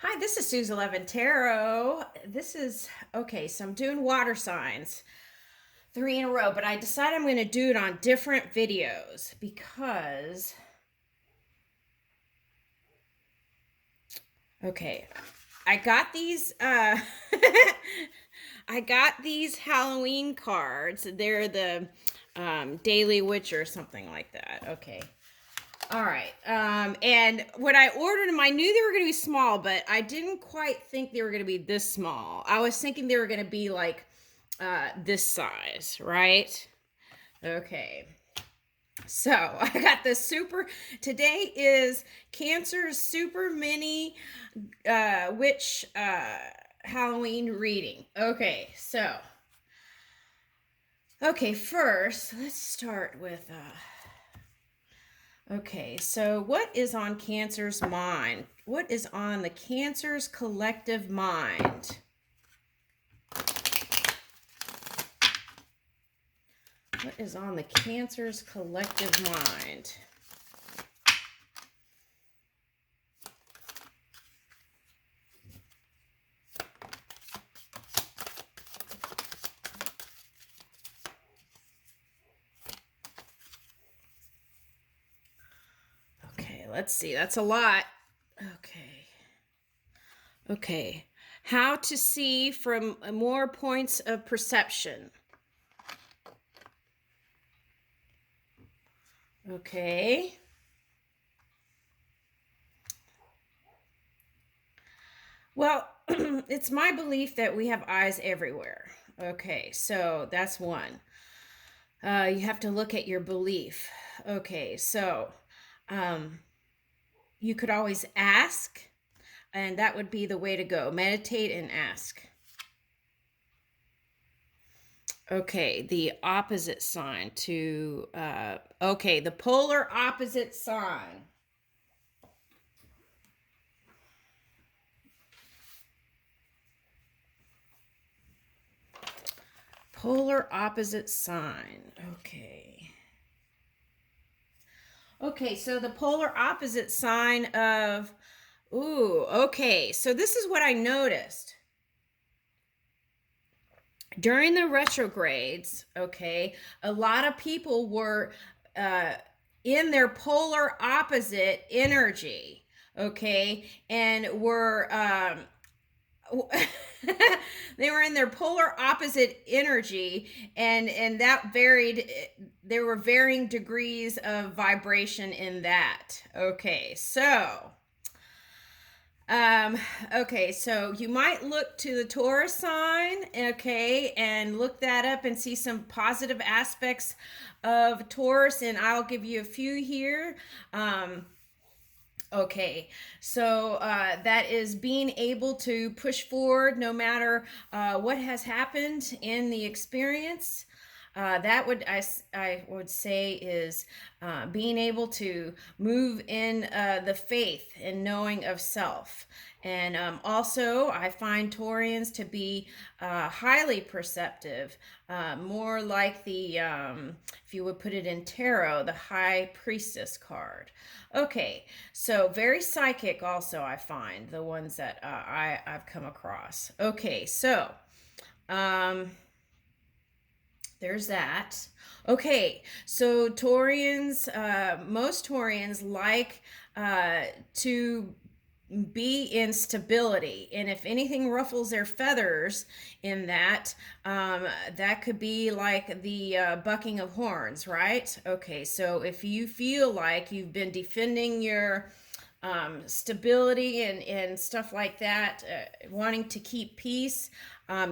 Hi, this is Suze 11 Tarot. This is okay, so I'm doing water signs 3 in a row, but I decided I'm going to do it on different videos because okay, I got these I got these Halloween cards. They're the Daily Witch or something like that. Okay. All right. And when I ordered them, I knew they were going to be small, but I didn't quite think they were going to be this small. I was thinking they were going to be like this size, right? Okay. So I got the today is Cancer's super mini witch Halloween reading. Okay, first, let's start with okay, so what is on Cancer's mind? What is on the Cancer's collective mind? What is on the Cancer's collective mind? Okay, let's see. That's a lot. Okay. Okay. How to see from more points of perception. Okay. Well, it's my belief that we have eyes everywhere. Okay, so that's one. You have to look at your belief. Okay, so um, you could always ask, and that would be the way to go. Meditate and ask. Okay, the opposite sign to, okay, the polar opposite sign. Polar opposite sign. Okay. Okay, so the polar opposite sign of, ooh, okay. So this is what I noticed. During the retrogrades, okay, a lot of people were uh, in their polar opposite energy, okay, and were they were in their polar opposite energy, and that varied. There were varying degrees of vibration in that. Okay, so um, okay, so you might look to the Taurus sign, okay, and look that up and see some positive aspects of Taurus, and I'll give you a few here. Okay, so that is being able to push forward no matter what has happened in the experience. That I would say is being able to move in the faith and knowing of self. And also, I find Taurians to be highly perceptive, more like if you would put it in tarot, the High Priestess card. Okay, so very psychic also, I find, the ones that I've come across. Okay, so um, there's that. Okay, so Taurians, most Taurians like to be in stability, and if anything ruffles their feathers in that, that could be like the bucking of horns, right? Okay, so if you feel like you've been defending your stability and stuff like that, wanting to keep peace,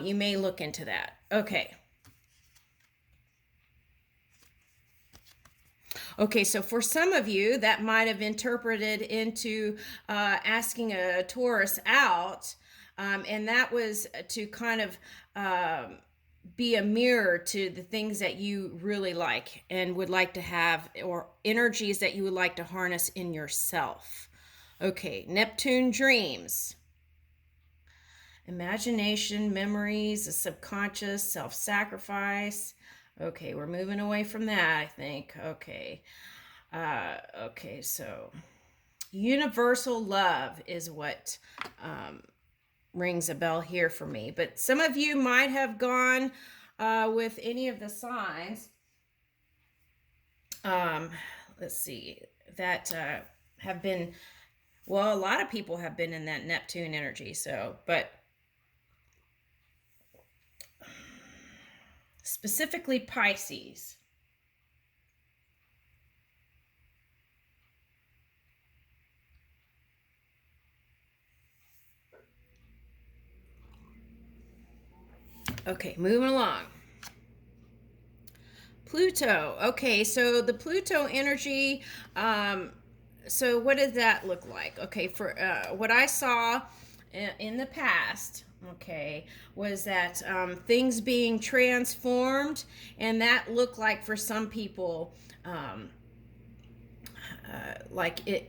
you may look into that. Okay. Okay, so for some of you, that might have interpreted into asking a Taurus out, and that was to kind of be a mirror to the things that you really like and would like to have, or energies that you would like to harness in yourself. Okay, Neptune dreams. Imagination, memories, the subconscious, self sacrifice. Okay, we're moving away from that, I think. Okay. Okay, so Universal love is what rings a bell here for me. But some of you might have gone with any of the signs. Let's see, that have been, well, a lot of people have been in that Neptune energy. So, but specifically Pisces. Okay, moving along. Pluto. Okay, so the Pluto energy, so what does that look like? Okay, for what I saw in the past, okay, was that things being transformed, and that looked like for some people,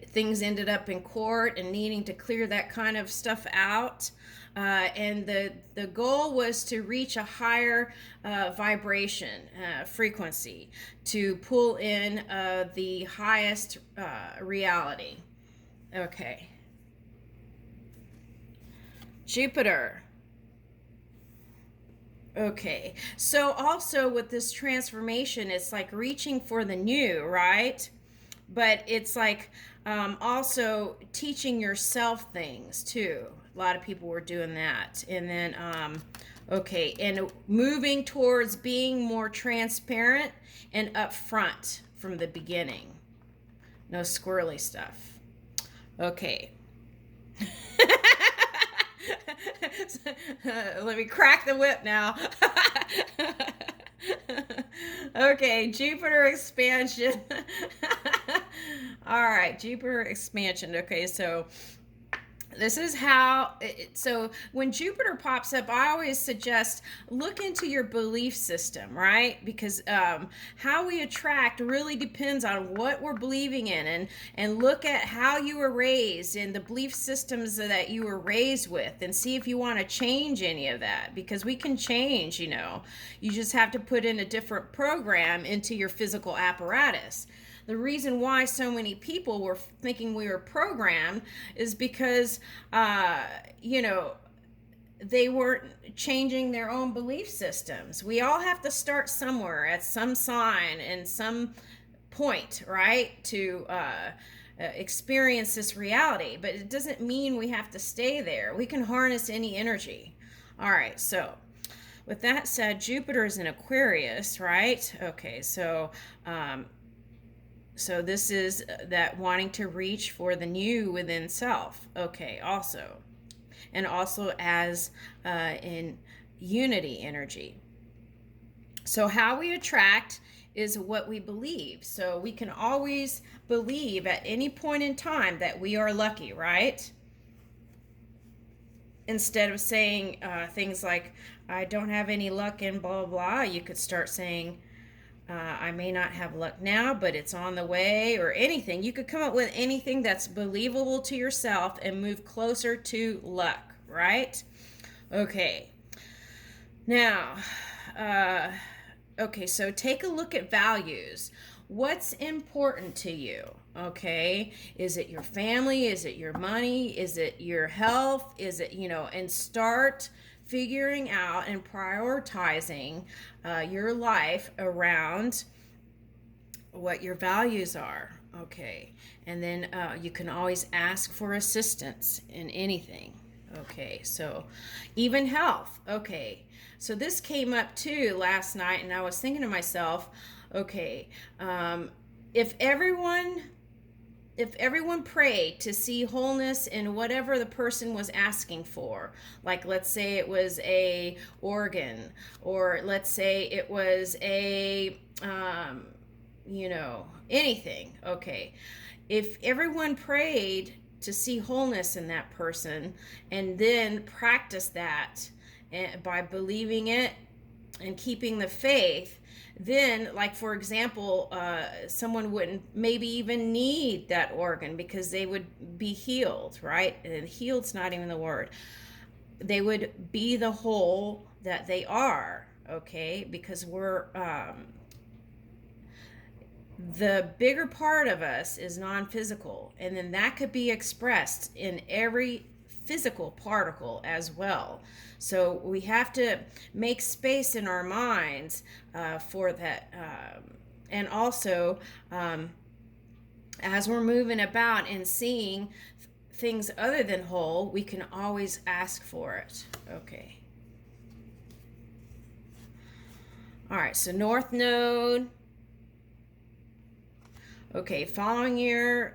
things ended up in court and needing to clear that kind of stuff out. And the goal was to reach a higher vibration frequency to pull in the highest reality. Okay. Jupiter. Okay. So also with this transformation, it's like reaching for the new, right? But it's like also teaching yourself things too. A lot of people were doing that. And then okay, and moving towards being more transparent and upfront from the beginning. No squirrely stuff. Okay. Let me crack the whip now. Okay, Jupiter expansion. All right, Jupiter expansion. Okay, so this is how so when Jupiter pops up, I always suggest look into your belief system, right? Because how we attract really depends on what we're believing in, and look at how you were raised and the belief systems that you were raised with, and see if you want to change any of that, because we can change, you just have to put in a different program into your physical apparatus. The reason why so many people were thinking we were programmed is because, they weren't changing their own belief systems. We all have to start somewhere at some sign and some point, right, to experience this reality. But it doesn't mean we have to stay there. We can harness any energy. All right, so with that said, Jupiter is in Aquarius, right? Okay, so so this is that wanting to reach for the new within self. Okay, also. And also as in unity energy. So how we attract is what we believe. So we can always believe at any point in time that we are lucky, right? Instead of saying things like, I don't have any luck in blah, blah, blah, you could start saying, I may not have luck now, but it's on the way, or anything. You could come up with anything that's believable to yourself and move closer to luck, right? Okay. Now, okay, so take a look at values. What's important to you? Okay, is it your family? Is it your money? Is it your health? Is it, and start figuring out and prioritizing your life around what your values are. Okay, and then you can always ask for assistance in anything. Okay, so even health. Okay, so this came up too last night, and I was thinking to myself, okay, if everyone prayed to see wholeness in whatever the person was asking for, like let's say it was a organ, or let's say it was a anything. Okay, if everyone prayed to see wholeness in that person and then practice that by believing it and keeping the faith, then, like for example, someone wouldn't maybe even need that organ because they would be healed, right? And healed's not even the word. They would be the whole that they are, okay? Because we're The bigger part of us is non-physical, and then that could be expressed in every physical particle as well. So we have to make space in our minds for that. And also, as we're moving about and seeing things other than whole, we can always ask for it. Okay. All right, so North Node. Okay, following your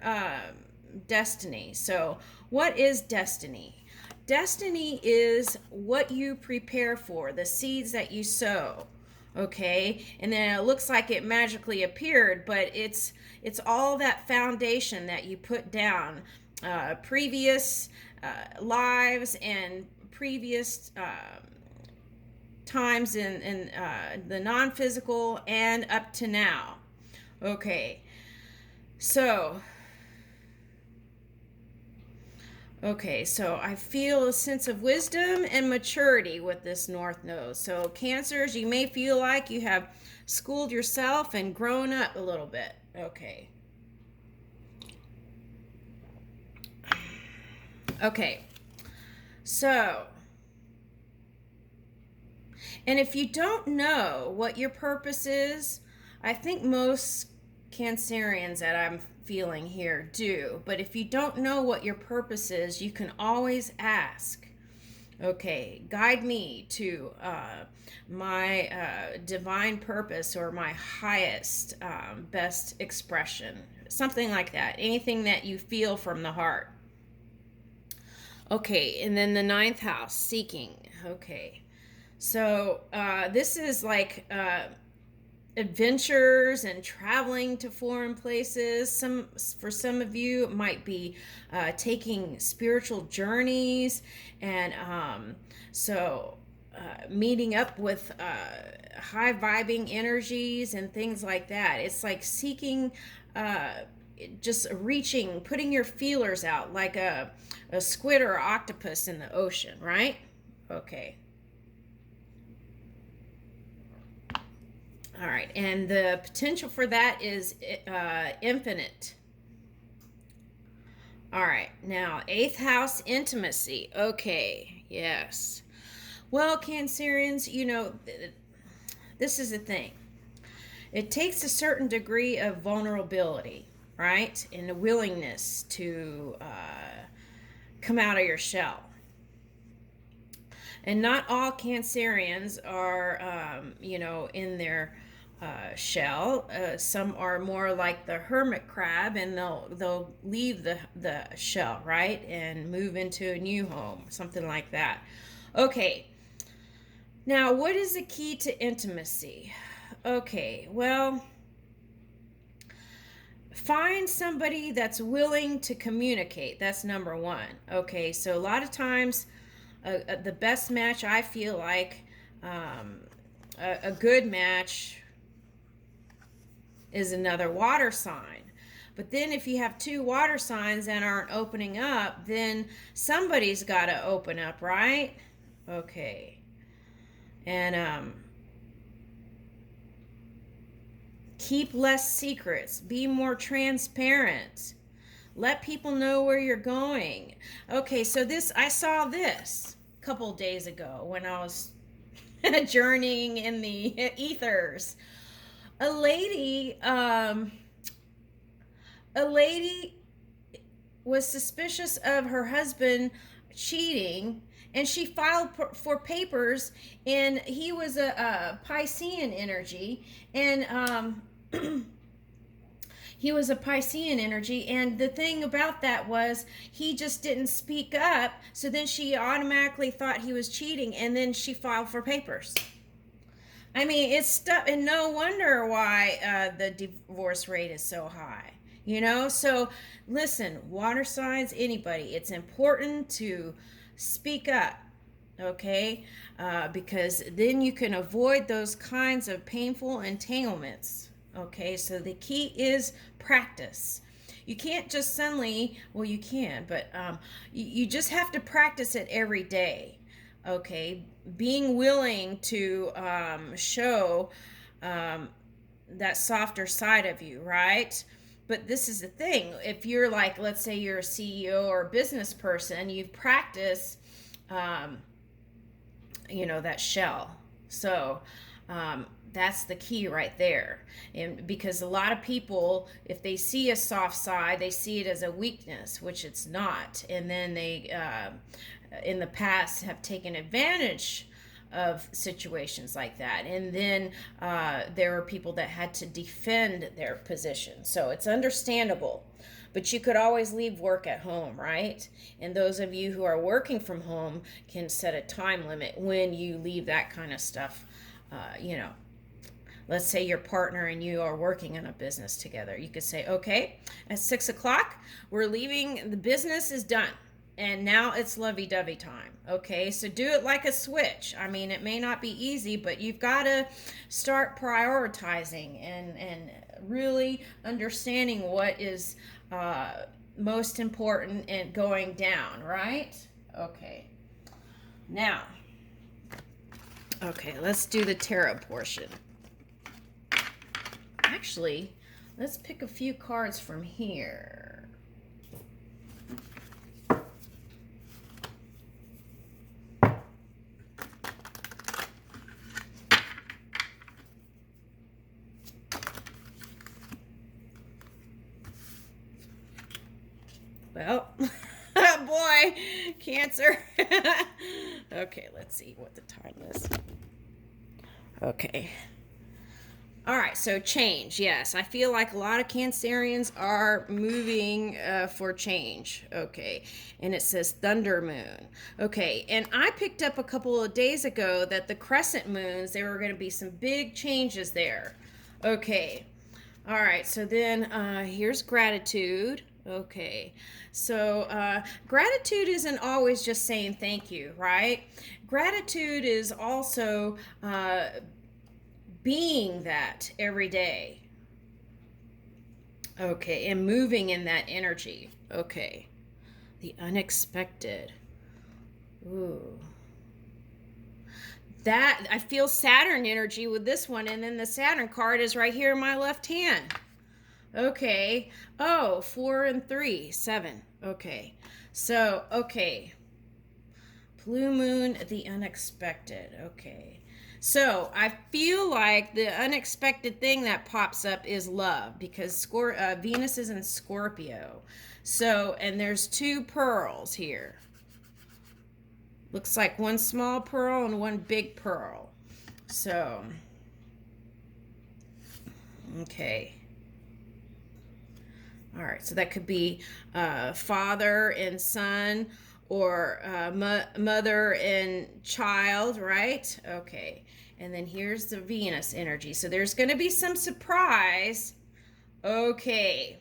destiny. So, what is destiny? Destiny is what you prepare for, the seeds that you sow. Okay, and then it looks like it magically appeared, but it's all that foundation that you put down, previous lives and previous times in the non-physical and up to now. Okay. So I feel a sense of wisdom and maturity with this North Node. So Cancers, you may feel like you have schooled yourself and grown up a little bit. Okay. Okay. So, and if you don't know what your purpose is, I think most Cancerians that I'm feeling here do. But if you don't know what your purpose is, you can always ask. Okay, guide me to my divine purpose or my highest, best expression. Something like that. Anything that you feel from the heart. Okay, and then the 9th house, seeking. Okay, so this is like adventures and traveling to foreign places. For some of you, it might be taking spiritual journeys, and meeting up with high vibing energies and things like that. It's like seeking, just reaching, putting your feelers out like a squid or octopus in the ocean, right? Okay. All right, and the potential for that is infinite. All right, now 8th house, intimacy. Okay, yes. Well, Cancerians, this is the thing. It takes a certain degree of vulnerability, right? And a willingness to come out of your shell. And not all Cancerians are, in their shell. Some are more like the hermit crab, and they'll leave the shell, right, and move into a new home, something like that. Okay. Now, what is the key to intimacy? Okay, well, find somebody that's willing to communicate. That's number one. Okay, so a lot of times, the best match, I feel like, a good match is another water sign. But then if you have 2 water signs that aren't opening up, then somebody's got to open up, right? Okay. And keep less secrets. Be more transparent. Let people know where you're going. Okay, so I saw this a couple days ago when I was journeying in the ethers. A lady was suspicious of her husband cheating, and she filed for papers, and he was a Piscean energy, and he was a Piscean energy, and the thing about that was he just didn't speak up, so then she automatically thought he was cheating, and then she filed for papers. I mean, it's stuff, and no wonder why the divorce rate is so high. So listen, water signs, anybody, it's important to speak up, okay? Because then you can avoid those kinds of painful entanglements, okay? So the key is practice. You can't just suddenly, well, you can, but you just have to practice it every day. Okay, being willing to show that softer side of you, right? But this is the thing. If you're like, let's say you're a CEO or a business person, you've practiced, um, that shell. So that's the key right there. And because a lot of people, if they see a soft side, they see it as a weakness, which it's not. And then they, in the past, have taken advantage of situations like that. And then there are people that had to defend their position. So it's understandable. But you could always leave work at home, right? And those of you who are working from home can set a time limit when you leave that kind of stuff. Let's say your partner and you are working on a business together. You could say, okay, at 6 o'clock, we're leaving, the business is done. And now it's lovey-dovey time. Okay, so do it like a switch. I mean, it may not be easy, but you've got to start prioritizing and really understanding what is most important and going down, right? Okay. Now, okay, let's do the tarot portion. Actually, let's pick a few cards from here. Well, boy, Cancer. Okay, let's see what the time is. Okay. All right, so change. Yes, I feel like a lot of Cancerians are moving for change. Okay, and it says thunder moon. Okay, and I picked up a couple of days ago that the crescent moons, there were going to be some big changes there. Okay, all right, so then here's gratitude. Okay, so gratitude isn't always just saying thank you, right? Gratitude is also being that every day. Okay, and moving in that energy. Okay, the unexpected. Ooh. That, I feel Saturn energy with this one, and then the Saturn card is right here in my left hand. Okay. Oh, 4 and 3, 7. Okay. So, okay. Blue moon, the unexpected. Okay. So, I feel like the unexpected thing that pops up is love, because Venus is in Scorpio. So, and there's 2 pearls here. Looks like 1 small pearl and 1 big pearl. So, okay. All right, so that could be father and son, or mother and child, right? Okay, and then here's the Venus energy. So there's going to be some surprise. Okay,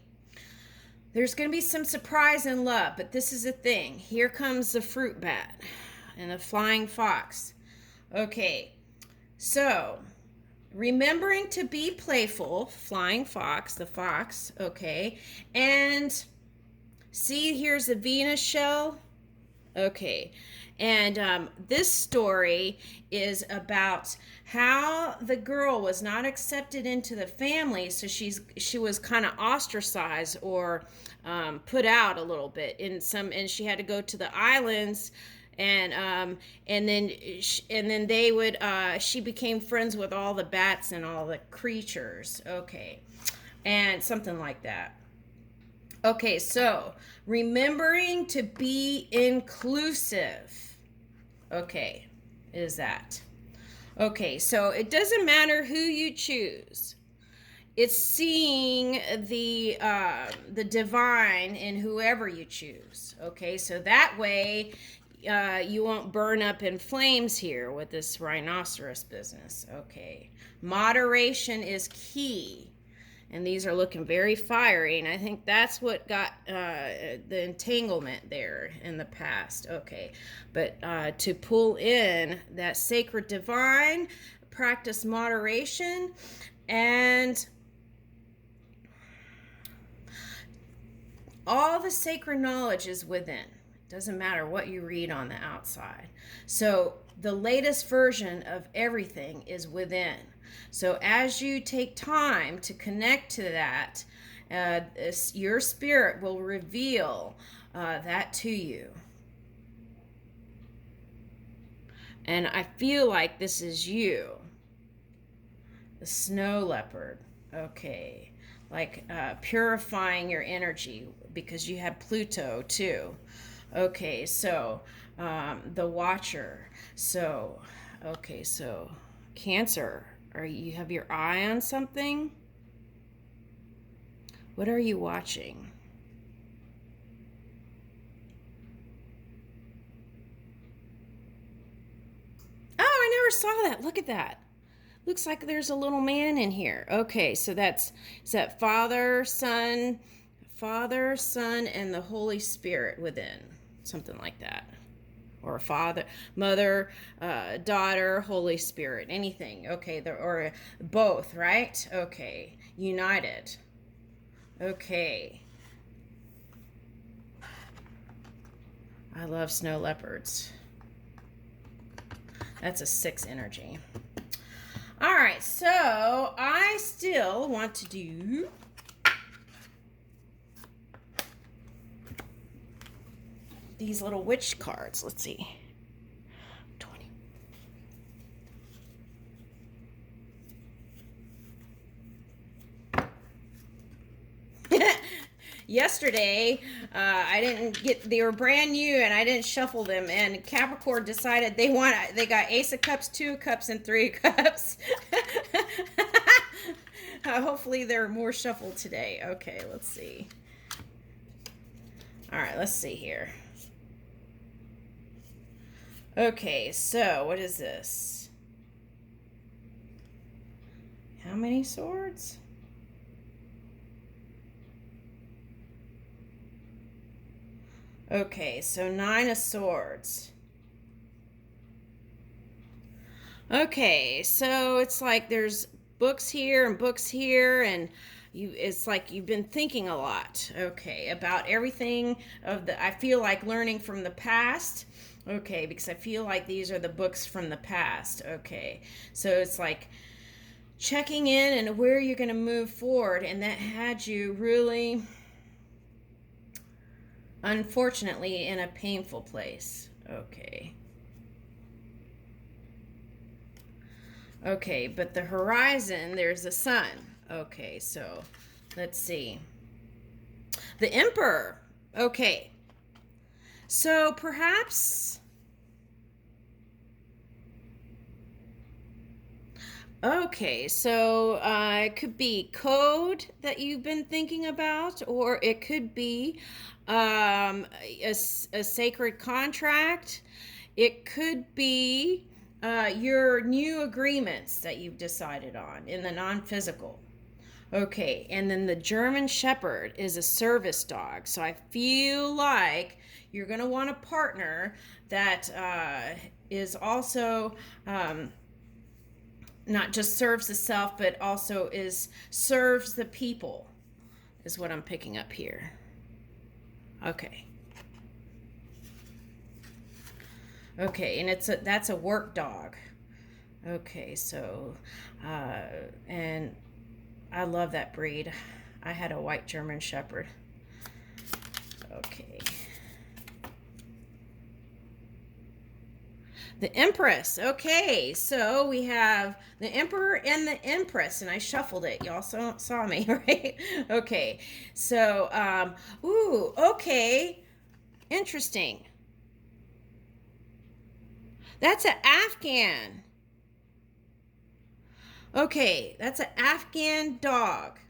there's going to be some surprise in love, but this is the thing. Here comes the fruit bat and the flying fox. Okay, so remembering to be playful, flying fox, the fox, okay, and see, here's the Venus shell. Okay, and this story is about how the girl was not accepted into the family, so she was kind of ostracized or put out a little bit and she had to go to the islands, and then they would she became friends with all the bats and all the creatures. Okay, and something like that. Okay, so remembering to be inclusive. Okay, is that. Okay, so it doesn't matter who you choose. It's seeing the divine in whoever you choose. Okay, so that way you won't burn up in flames here with this rhinoceros business. Okay, moderation is key. And these are looking very fiery, and I think that's what got the entanglement there in the past. Okay, but to pull in that sacred divine, practice moderation, and all the sacred knowledge is within. Doesn't matter what you read on the outside. So the latest version of everything is within. So as you take time to connect to that, your spirit will reveal that to you. And I feel like this is you, the snow leopard. Okay, like purifying your energy, because you have Pluto too. Okay, so the watcher. So, okay, so Cancer, you have your eye on something? What are you watching? Oh, I never saw that. Look at that. Looks like there's a little man in here. Okay, so is that Father, Son, and the Holy Spirit within. Something like that. Or Father, Mother, Daughter, Holy Spirit, anything. Okay, or both, right? Okay, united. Okay. I love snow leopards. That's a 6 energy. All right, so I still want to do these little witch cards. Let's see. 20. Yesterday, I didn't get, they were brand new and I didn't shuffle them, and Capricorn decided they got Ace of Cups, 2 of Cups, and 3 of Cups. Hopefully they're more shuffled today. Okay, let's see. All right, let's see here. Okay, so what is this? How many swords? Okay, so 9 of swords. Okay, so it's like there's books here and books here, and it's like you've been thinking a lot, okay, about everything I feel like learning from the past. Okay, because I feel like these are the books from the past. Okay, so it's like checking in and where you're going to move forward, and that had you really, unfortunately, in a painful place. Okay. Okay, but the horizon, there's the sun. Okay, so let's see. The Emperor. Okay. So perhaps... Okay, so it could be code that you've been thinking about, or it could be a sacred contract. It could be your new agreements that you've decided on in the non-physical. Okay, and then the German Shepherd is a service dog. So I feel like you're going to want a partner that is also... not just serves the self, but also serves the people, is what I'm picking up here. Okay. Okay, and that's a work dog. Okay, so and I love that breed. I had a white German Shepherd. Okay. The Empress. Okay, so we have the Emperor and the Empress, and I shuffled it. Y'all saw me, right? Okay, so, ooh, okay, interesting. That's an Afghan. Okay, that's an Afghan dog.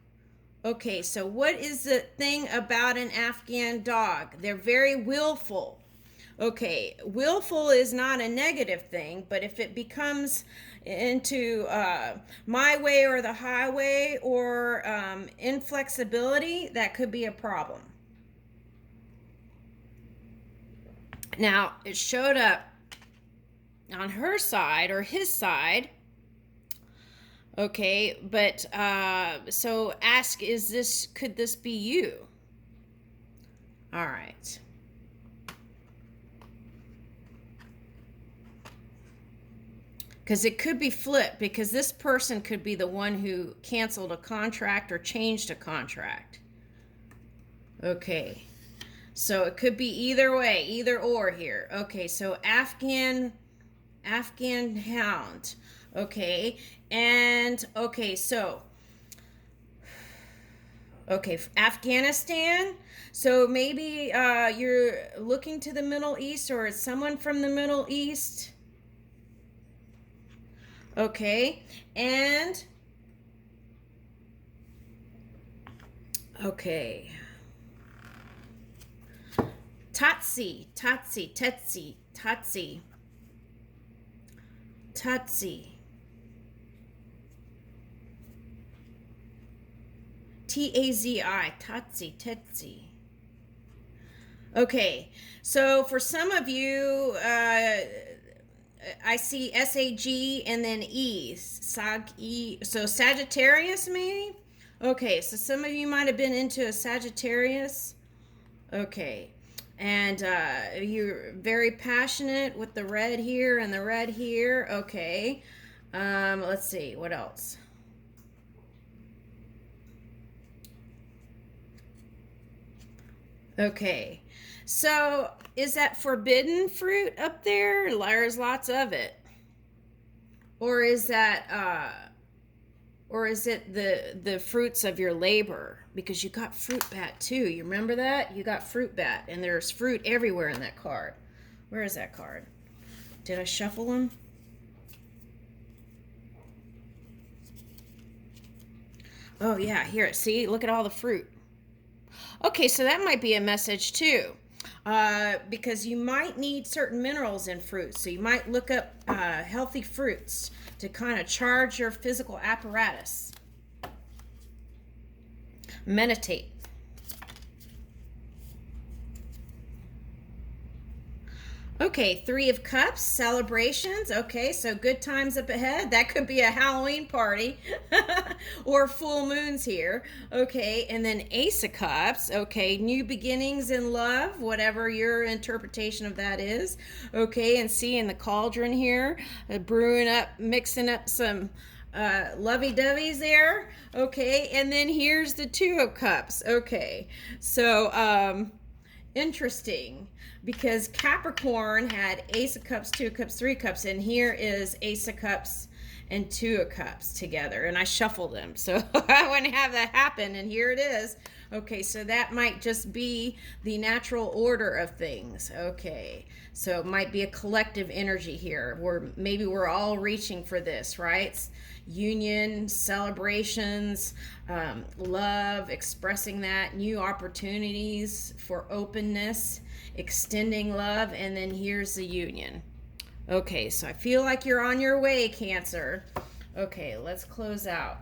Okay, so what is the thing about an Afghan dog? They're very willful. Okay, willful is not a negative thing, but if it becomes into my way or the highway, or inflexibility, that could be a problem. Now, it showed up on her side or his side. Okay, but so ask, could this be you? All right. Because it could be flipped, because this person could be the one who canceled a contract or changed a contract. Okay. So it could be either way, either or here. Okay, so Afghan hound. Okay. And okay, so okay, Afghanistan. So maybe you're looking to the Middle East, or it's someone from the Middle East. Okay. And okay. Tatzi, Tatzi, Tetzi, Tatzi, Tatzi. Tazi, Tatzi, Tetzi. Okay, so for some of you, I see SAG and then E, Sag E. So Sagittarius, maybe? Okay, so some of you might have been into a Sagittarius. Okay, and you're very passionate with the red here and the red here. Okay, let's see, what else? Okay, so is that forbidden fruit up there? There's lots of it. Or is that or is it the fruits of your labor? Because you got fruit bat too. You remember that? You got fruit bat, and there's fruit everywhere in that card. Where is that card? Did I shuffle them? Oh yeah, here. See, look at all the fruit. Okay, so that might be a message too. Because you might need certain minerals in fruits. So you might look up healthy fruits to kind of charge your physical apparatus. Meditate. Okay, Three of Cups, celebrations. Okay, so good times up ahead. That could be a Halloween party or full moons here. Okay, and then Ace of Cups. Okay, new beginnings in love, whatever your interpretation of that is. Okay, and see in the cauldron here, brewing up, mixing up some lovey-doveys there. Okay, and then here's the Two of Cups. Okay, so interesting, because Capricorn had Ace of Cups, Two of Cups, Three of Cups, and here is Ace of Cups and Two of Cups together, and I shuffled them so I wouldn't have that happen, and here it is. Okay, so that might just be the natural order of things. Okay, so it might be a collective energy here where maybe we're all reaching for this, right? Union, celebrations, love, expressing that, new opportunities for openness, extending love, and then here's the union. Okay, so I feel like you're on your way, Cancer. Okay, let's close out.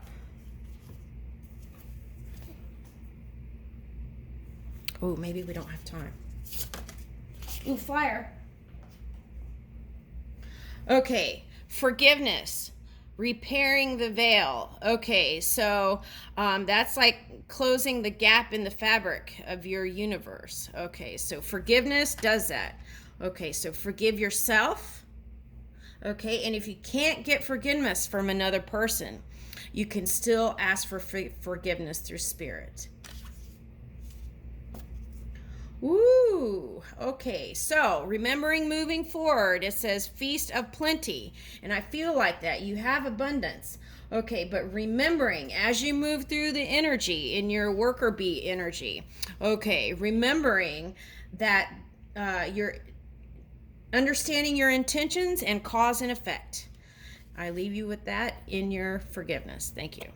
Oh, maybe we don't have time. Ooh, fire. Okay, forgiveness, repairing the veil. Okay, so that's like closing the gap in the fabric of your universe. Okay, so forgiveness does that. Okay, so forgive yourself. Okay, and if you can't get forgiveness from another person, you can still ask for forgiveness through spirit. Ooh, okay, so remembering moving forward, it says feast of plenty, and I feel like that you have abundance. Okay, but remembering as you move through the energy in your worker bee energy, okay, remembering that you're understanding your intentions and cause and effect. I leave you with that in your forgiveness. Thank you.